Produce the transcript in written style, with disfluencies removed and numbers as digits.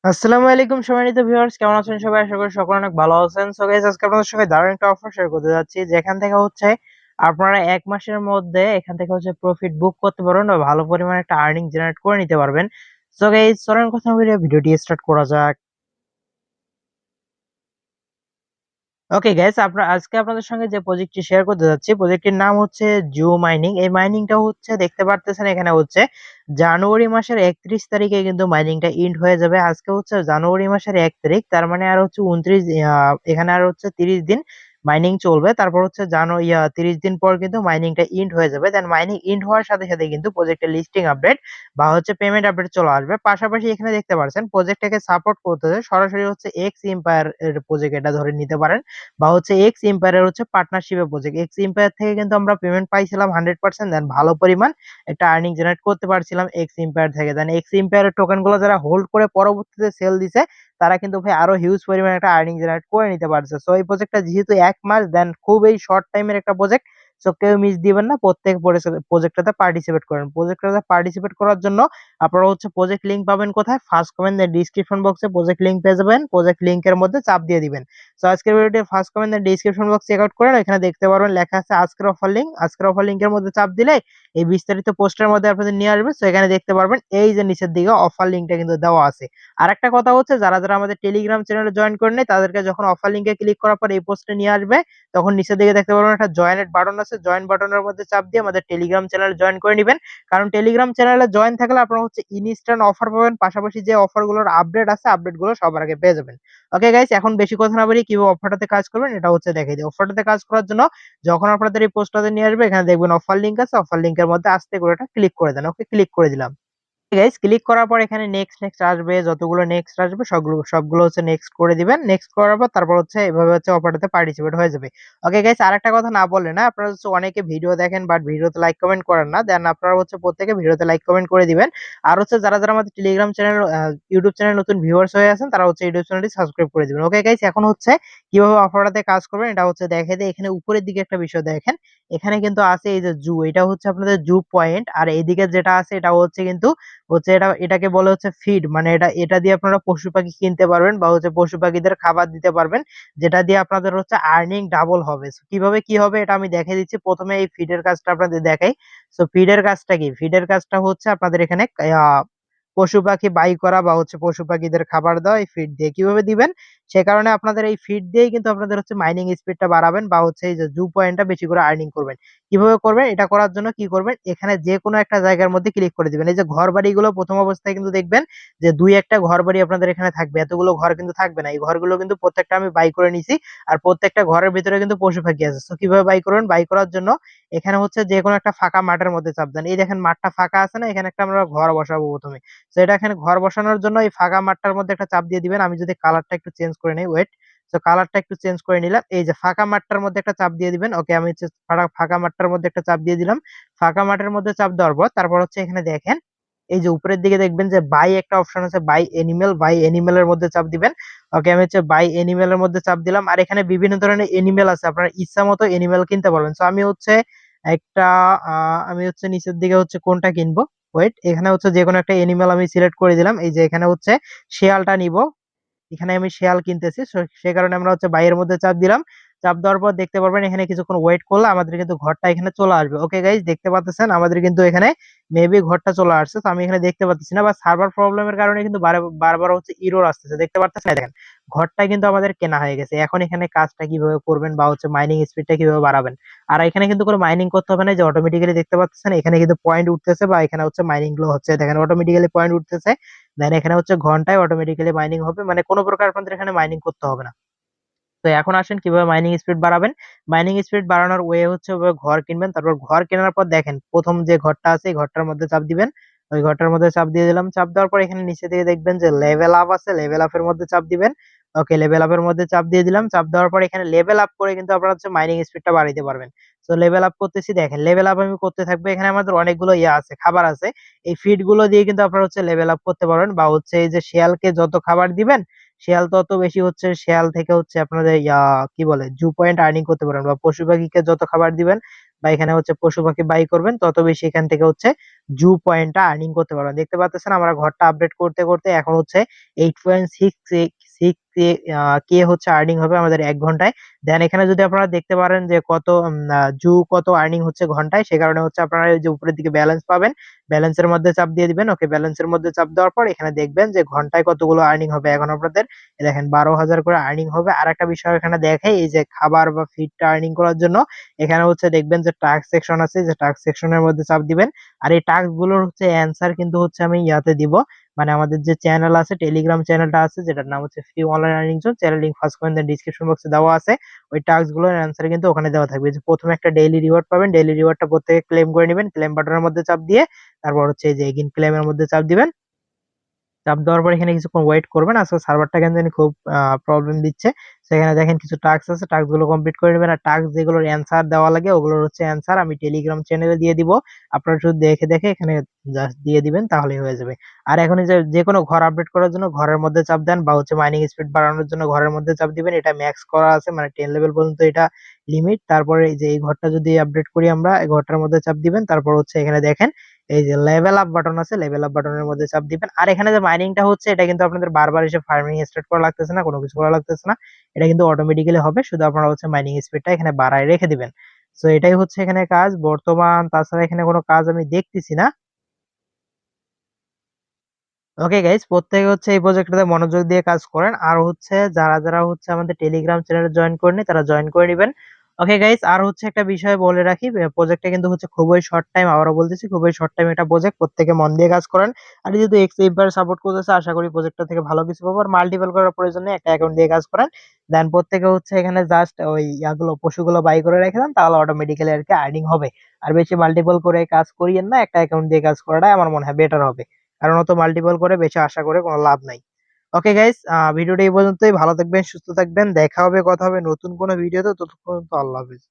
আসসালামু আলাইকুম সম্মানিত ভিউয়ার্স, কেমন আছেন সবাই? আশা করি সকলে অনেক ভালো আছেন। সো গাইস, আজকে আপনাদের সঙ্গে দারুণ একটা অফার শেয়ার করতে যাচ্ছি, যেখান থেকে আপনারা ১ মাসের মধ্যে এখান থেকে প্রফিট বুক করতে পারবেন বা ভালো পরিমাণে একটা আর্নিং জেনারেট করে নিতে পারবেন। সো গাইস, চলেন কথা বলে ভিডিওটি স্টার্ট করা যাক। ওকে গাইস, আজকে আপনাদের সঙ্গে যে প্রজেক্টটি শেয়ার করতে যাচ্ছি, প্রজেক্টটির নাম হচ্ছে জু মাইনিং। এই মাইনিংটা দেখতে পারতেছেন, এখানে জানুয়ারি মাসের ৩১ তারিখে কিন্তু মাইনিংটা এন্ড হয়ে যাবে। আজকে জানুয়ারি মাসের ১ তারিখ, তার মানে আর ২৯, এখানে আর ৩০ দিন মাইনিং চলবে। তারপর ৩০ দিন পর কিন্তু মাইনিংটা এন্ড হয়ে যাবে। দেন মাইনিং এন্ড হওয়ার সাথে সাথে কিন্তু প্রজেক্টের লিস্টিং আপডেট বা পেমেন্ট আপডেট চলে আসবে। পাশাপাশি এখানে দেখতে পাচ্ছেন প্রজেক্টটাকে সাপোর্ট করতেছে সরাসরি এক্স এম্পায়ার এর প্রজেক্ট, এটা ধরে নিতে পারেন, বা এক্স এম্পায়ারের পার্টনারশিপের প্রজেক্ট। এক্স এম্পায়ার থেকে কিন্তু আমরা পেমেন্ট পাইছিলাম 100%, দেন ভালো পরিমাণ একটা আর্নিং জেনারেট করতে পারছিলাম এক্স এম্পায়ার থেকে। দেন এক্স এম্পায়ারের টোকেন গুলো যারা হোল্ড করে পরবর্তীতে সেল দিছে, তারা কিন্তু ভাই আরো হিউজ পরিমাণে একটা আর্নিং জেনারেট করে নিতে পারছে। সো এই প্রজেক্টটা যেহেতু ১ মাস, দেন খুবই শর্ট টাইমের একটা প্রজেক্ট, সো কেউ মিস দিবেন না, প্রত্যেক প্রজেক্টটাতে পার্টিসিপেট করেন। প্রজেক্টটাতে পার্টিসিপেট করার জন্য আপনারা প্রজেক্ট লিংক পাবেন কোথায়? ফার্স্ট কমেন্ট ডিসক্রিপশন বক্সে প্রজেক্ট লিংক পেয়ে যাবেন, প্রজেক্ট লিংকের মধ্যে চাপ দিয়ে দিবেন। সো আজকের ভিডিওটি first comment description box check out করেন, এখানে দেখতে পারবেন লেখা আছে আজকের অফার লিংক। আজকের অফার লিংকের মধ্যে চাপ দিলে এই বিস্তারিত পোস্টের মধ্যে আপনাদের নিয়ে আসবে। সো এখানে দেখতে পারবেন এই যে নিচের দিকে অফার লিংকটা কিন্তু দেওয়া আছে। আরেকটা কথা যারা যারা আমাদের টেলিগ্রাম চ্যানেলে জয়েন করে নেই, তাদেরকে যখন অফার লিংকে ক্লিক করার পর এই পোস্টে নিয়ে আসবে, তখন নিচের দিকে দেখতে পারবেন একটা জয়েনের বাটন আছে। জয়েন বাটনের মধ্যে চাপ দিয়ে আমাদের টেলিগ্রাম চ্যানেলে জয়েন করে নেবেন। কারণ টেলিগ্রাম চ্যানেলে জয়েন থাকলে আপনারা ইনস্ট্যান্ট অফার পাবেন, পাশাপাশি যে অফার গুলোর আপডেট আছে, আপডেট গুলো সবার আগে পেয়ে যাবেন। ওকে গাইস, এখন বেশি কথা না বলি, কিভাবে অফারটাতে কাজ করবেন এটা দেখাই দিই। অফারটাতে কাজ করার জন্য যখন আপনাদের এই পোস্টটাতে নিয়ে আসবে, এখানে দেখবেন অফার লিংক আছে। অফার লিংকের মধ্যে আস্তে করে এটা ক্লিক করে দেন। ওকে, ক্লিক করে দিলাম। গাইস, ক্লিক করার পর এখানে নেক্সট নেক্সট আসবে, যতগুলো নেক্সট আসবে সবগুলো সবগুলো নেক্সট করে দিবেন। নেক্সট করার পর তারপর এভাবে অফারটাতে পার্টিসিপেট হয়ে যাবে। ওকে গাইস, আরেকটা কথা না বললে না, আপনারা অনেকে ভিডিও দেখেন বাট ভিডিওতে লাইক কমেন্ট করেন না। দেন আপনারা প্রত্যেকে ভিডিওতে লাইক কমেন্ট করে দিবেন। আর যারা যারা আমাদের টেলিগ্রাম চ্যানেল, ইউটিউব চ্যানেল নতুন ভিউয়ার্স হয়ে আছেন, তারা ইউটিউব চ্যানেলটি সাবস্ক্রাইব করে দিবেন। ওকে গাইস, এখন কিভাবে অফারটাতে কাজ করবেন এটা দেখাই দেয়। এখানে উপরের দিকে একটা বিষয় দেখেন, এখানে কিন্তু আছে এই যে জু, এটা আপনাদের জু পয়েন্ট। আর এইদিকে যেটা আছে এটা কিন্তু এটাকে বলে ফিড, মানে এটা এটা দিয়ে আপনারা পশু পাখি কিনতে পারবেন বা পশু পাখিদের খাবার দিতে পারবেন, যেটা দিয়ে আপনাদের আর্নিং ডাবল হবে। So কিভাবে কি হবে এটা আমি দেখিয়ে দিচ্ছি। প্রথমে এই ফিডের কাজটা আপনাদের দেখাই। সো ফিডের কাজটা কি? ফিডের কাজটা আপনাদের এখানে পশু পাখি বাই করা বা পশু পাখিদের খাবার দেওয়া। এই ফিড দিয়ে কিভাবে দিবেন, সে কারণে আপনাদের এই ফিড দিয়েই কিন্তু আপনাদের মাইনিং স্পিডটা বাড়াবেন বা এই যে জু পয়েন্টটা বেশি করে আর্নিং করবেন। কিভাবে করবেন? এটা করার জন্য কি করবেন, এখানে যেকোনো একটা জায়গার মধ্যে ক্লিক করে দিবেন। এই যে ঘর বাড়িগুলো প্রথম অবস্থায় কিন্তু দেখবেন যে ২-১টা ঘর বাড়ি আপনাদের এখানে থাকবে। এতগুলো ঘর কিন্তু থাকবে না। এই ঘরগুলো কিন্তু প্রত্যেকটা আমি বাই করে নিছি। আর প্রত্যেকটা ঘরের ভিতরে কিন্তু পশু পাখি আছে। সো কিভাবে বাই করবেন? বাই করার জন্য এখানে যেকোনো একটা ফাঁকা মাঠের মধ্যে চাপ দেন। এই দেখেন মাঠটা ফাঁকা আছে না? এখানে একটা আমরা ঘর বসাবো প্রথমে। তো এটা এখানে ঘর বসানোর জন্য এই ফাঁকা মাঠটার মধ্যে একটা চাপ দিয়ে দিবেন। আমি যদি কালারটা একটু চেঞ্জ করে নেই, ওয়েট। তো কালারটা একটু চেঞ্জ করে নিলাম। এই যে ফাঁকা মাঠটার মধ্যে একটা চাপ দিয়ে দিবেন। ওকে, আমি ফাঁকা মাঠটার মধ্যে একটা চাপ দিয়ে দিলাম। ফাঁকা মাঠের মধ্যে চাপ দেওয়ার পর তারপর এখানে দেখেন এই যে উপরের দিকে দেখবেন যে বাই একটা অপশন আছে, বাই এনিমেল। বাই এনিমেল এর মধ্যে চাপ দিবেন। ওকে, আমি বাই এনিমেল এর মধ্যে চাপ দিলাম। আর এখানে বিভিন্ন ধরনের এনিমেল আছে, আপনারা ইচ্ছা মতো এনিমেল কিনতে পারবেন। তো আমি একটা আমি নিচের দিকে কোনটা কিনবো, ওয়েট, এখানে যেকোনো একটা এনিমেল আমি সিলেক্ট করে দিলাম। এই যে এখানে শিয়ালটা নিব। এখানে আমি শিয়াল কিনতেছি, সে কারণে আমরা বাইয়ের মধ্যে চাপ দিলাম। চাপ দেওয়ার পর দেখতে পারবেন এখানে কিছুক্ষণ ওয়েট করলে আমাদের কিন্তু ঘরটা এখানে চলে আসবে। ওকে গাইস, দেখতে পাচ্ছেন আমাদের কিন্তু এখানে মেবি ঘরটা চলে আসছে। তো আমি এখানে দেখতে পাচ্ছি না, বা সার্ভার প্রবলেমের কারণে কিন্তু বারবার এরর আসতেছে, দেখতে পাচ্ছেন। দেখেন ঘরটা কিন্তু আমাদের কেনা হয়ে গেছে। এখন এখানে কাজটা কিভাবে করবেন বা মাইনিং স্পিডটা কিভাবে বাড়াবেন। আর এখানে কিন্তু কোনো মাইনিং করতে হবে না, যে অটোমেটিক্যালি দেখতে পাচ্ছেন এখানে কিন্তু পয়েন্ট উঠতেছে, বা এখানে মাইনিং গুলো দেখেন অটোমেটিক্যালি পয়েন্ট উঠতেছে। দেন এখানে ঘন্টায় অটোমেটিক্যালি মাইনিং হবে, মানে কোনো প্রকার আপনাদের এখানে মাইনিং করতে হবে না। তো এখন আসেন কিভাবে মাইনিং স্পিড বাড়াবেন। মাইনিং স্পিড বাড়ানোর ওয়ে ওভাবে ঘর কিনবেন। তারপর ঘর কেনার পর দেখেন প্রথম যে ঘরটা আছে এই ঘরটার মধ্যে চাপ দিবেন। ওই ঘরটার মধ্যে চাপ দিয়ে দিলাম। চাপ দেওয়ার পর এখানে নিচে দিয়ে দেখবেন যে লেভেল আপ আছে, লেভেল আপ এর মধ্যে চাপ দিবেন। ওকে, লেভেল আপ এর মধ্যে চাপ দিয়ে দিলাম। চাপ দেওয়ার পর এখানে লেভেল আপ করে কিন্তু আপনারা মাইনিং স্পিডটা বাড়াইতে পারবেন। তো লেভেল আপ করতেছি, দেখেন লেভেল আপ আমি করতে থাকবো। এখানে আমাদের অনেকগুলো আছে, খাবার আছে। এই ফিড গুলো দিয়ে কিন্তু আপনারা লেভেল আপ করতে পারবেন, বা এই যে শিয়ালকে যত খাবার দিবেন, শিয়াল তত বেশি শিয়াল থেকে আপনাদের কি বলে জু পয়েন্ট আর্নিং করতে পারেন, বা পশু পাখিকে যত খাবার দিবেন বা এখানে হচ্ছে পশু পাখি বাই করবেন, তত বেশি এখান থেকে হচ্ছে জু পয়েন্টটা আর্নিং করতে পারবেন। দেখতে পাচ্ছেন আমরা ঘরটা আপডেট করতে করতে এখন হচ্ছে 8.66 কে হচ্ছে আর্নিং হবে আমাদের 1 ঘন্টায়। দেন এখানে যদি আপনারা দেখতে পারেন যে কত জু কত আর্নিং হচ্ছে ঘন্টায়, সে কারণে হচ্ছে আপনারা এই যে উপরের দিকে ব্যালেন্স পাবেন, ব্যালেন্সের মধ্যে চাপ দিয়ে দিবেন। ওকে, ব্যালেন্সের মধ্যে চাপ দেওয়ার পর এখানে দেখবেন যে ঘন্টায় কতগুলো আর্নিং হবে এখন আপনাদের। এই দেখেন 12,000 করে আর্নিং হবে। আর একটা বিষয় এখানে দেখে, এই যে খাবার বা ফিডটা আর্নিং করার জন্য এখানে হচ্ছে দেখবেন যে টাস্ক সেকশন আছে, যে টাস্ক সেকশনের মধ্যে চাপ দিবেন। আর এই টাস্ক গুলোর হচ্ছে অ্যান্সার কিন্তু হচ্ছে আমি ইয়াতে দিব, মানে আমাদের যে চ্যানেল আছে, টেলিগ্রাম চ্যানেলটা আছে যেটার নাম হচ্ছে free online earning zone, channel link first comment description বক্সে দেওয়া আছে। ওই টাস্ক গুলোর অ্যান্সার কিন্তু ওখানে দেওয়া থাকবে। যে প্রথমে একটা ডেইলি রিওয়ার্ড পাবেন, ডেইলি রিওয়ার্ডটা প্রত্যেকে ক্লেম করে নেবেন, ক্লেম বাটনের মধ্যে চাপ দিয়ে তারপর হচ্ছে এই যে এগেইন ক্লেমের মধ্যে চাপ দিবেন। চাপ দেওয়ার পর এখানে কিছুক্ষণ ওয়েট করবেন। আজকে সার্ভারটা কেন জানি খুব প্রবলেম দিচ্ছে। সেখানে দেখেন কিছু টাস্ক আছে, টাস্ক গুলো কমপ্লিট করে নেবেন। আর টাস্ক যেগুলোর অ্যান্সার দেওয়া লাগে ওগুলোর হচ্ছে অ্যান্সার আমি টেলিগ্রাম চ্যানেলে দিয়ে দিব। আপনারা শুধু দেখে দেখে এখানে জাস্ট দিয়ে দিবেন, তাহলেই হয়ে যাবে। আর এখন এই যে যে কোনো ঘর আপডেট করার জন্য ঘরের মধ্যে চাপ দেন, বা হচ্ছে মাইনিং স্পিড বাড়ানোর জন্য ঘরের মধ্যে চাপ দিবেন। এটা ম্যাক্স করা আছে, মানে 10 লেভেল পর্যন্ত এটা লিমিট। তারপরে এই যে এই ঘরটা যদি আপডেট করি আমরা, এই ঘরটার মধ্যে চাপ দিবেন। তারপর হচ্ছে এখানে দেখেন এই যে লেভেল আপ বাটন আছে, লেভেল আপ বাটনের মধ্যে চাপ দিবেন। আর এখানে যে মাইনিংটা হচ্ছে এটা কিন্তু আপনাদের বারবার এসে ফার্মিং স্টার্ট করা লাগতেছে না, কোনো কিছু করা লাগতেছে না। এটা কিন্তু অটোমেটিক্যালি হবে, শুধু আপনারা হচ্ছে মাইনিং স্পিডটা এখানে বাড়ায় রেখে দিবেন। সো এটাই হচ্ছে এখানে কাজ বর্তমান, তাছাড়া এখানে কোনো কাজ আমি দেখতেছি না। ওকে গাইস, প্রত্যেকে হচ্ছে এই প্রজেক্টটাতে মনোযোগ দিয়ে কাজ করেন। আর হচ্ছে যারা যারা হচ্ছে আমাদের টেলিগ্রাম চ্যানেলে জয়েন করেনি তারা জয়েন করে নেবেন। ওকে গাইস, আর হচ্ছে একটা বিষয় বলে রাখি, প্রজেক্টটা কিন্তু হচ্ছে খুবই শর্ট টাইম, আবারও বলতেছি খুবই শর্ট টাইম একটা প্রজেক্ট, প্রত্যেকে মন দিয়ে কাজ করেন। আর যদি এক্সএমপার সাপোর্ট করতেছে, আশা করি প্রজেক্টটা থেকে ভালো কিছু পাবো। আর মাল্টিপল করার প্রয়োজন নেই, একটা অ্যাকাউন্ট দিয়ে কাজ করেন। দেন প্রত্যেকে হচ্ছে এখানে জাস্ট ওই ইয়াগুলো পশুগুলো বাই করে রেখে দেন, তাহলে অটোমেটিক্যালি আর কি আর্নিং হবে। আর বেশি মাল্টিপল করে কাজ করিয়েন না, একটা অ্যাকাউন্ট দিয়ে কাজ করাটাই আমার মনে হয় বেটার হবে। কারণ অত মাল্টিপল করে বেশি আশা করে কোনো লাভ নাই। ওকে গাইস, ভিডিওটা এই পর্যন্তই। ভালো থাকবেন, সুস্থ থাকবেন, দেখা হবে, কথা হবে নতুন কোনো ভিডিওতে। ততক্ষণ তো আল্লাহ হাফেজ।